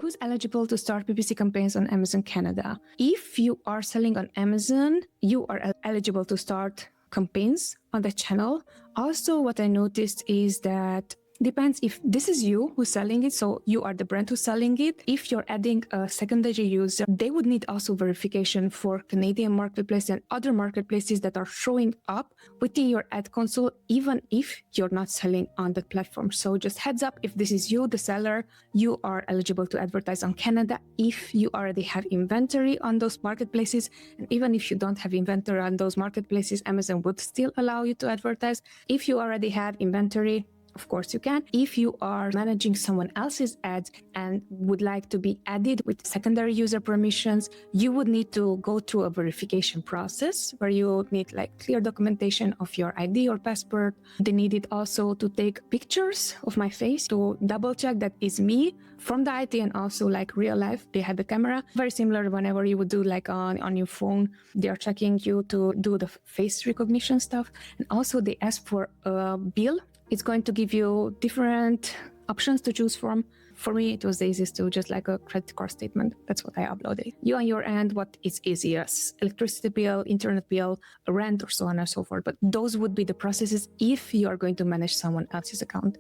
who's eligible to start PPC campaigns on Amazon Canada? If you are selling on Amazon, you are eligible to start campaigns on the channel. Also, what I noticed is that depends if this is you who's selling it, so you are the brand who's selling it. If you're adding a secondary user, they would need also verification for Canadian marketplace and other marketplaces that are showing up within your ad console, even if you're not selling on that platform. So just heads up, if this is you, the seller, you are eligible to advertise on Canada if you already have inventory on those marketplaces. And even if you don't have inventory on those marketplaces, Amazon would still allow you to advertise. If you already have inventory, of course you can. If you are managing someone else's ads and would like to be added with secondary user permissions, you would need to go through a verification process where you need like clear documentation of your ID or passport. They needed also to take pictures of my face to double check that is me from the IT, and also like real life, they had the camera. Very similar whenever you would do like on your phone, they are checking you to do the face recognition stuff. And also they ask for a bill. It's going to give you different options to choose from. For me, it was the easiest to just like a credit card statement. That's what I uploaded. You on your end, what is easiest? Electricity bill, internet bill, rent, or so on and so forth. But those would be the processes if you are going to manage someone else's account.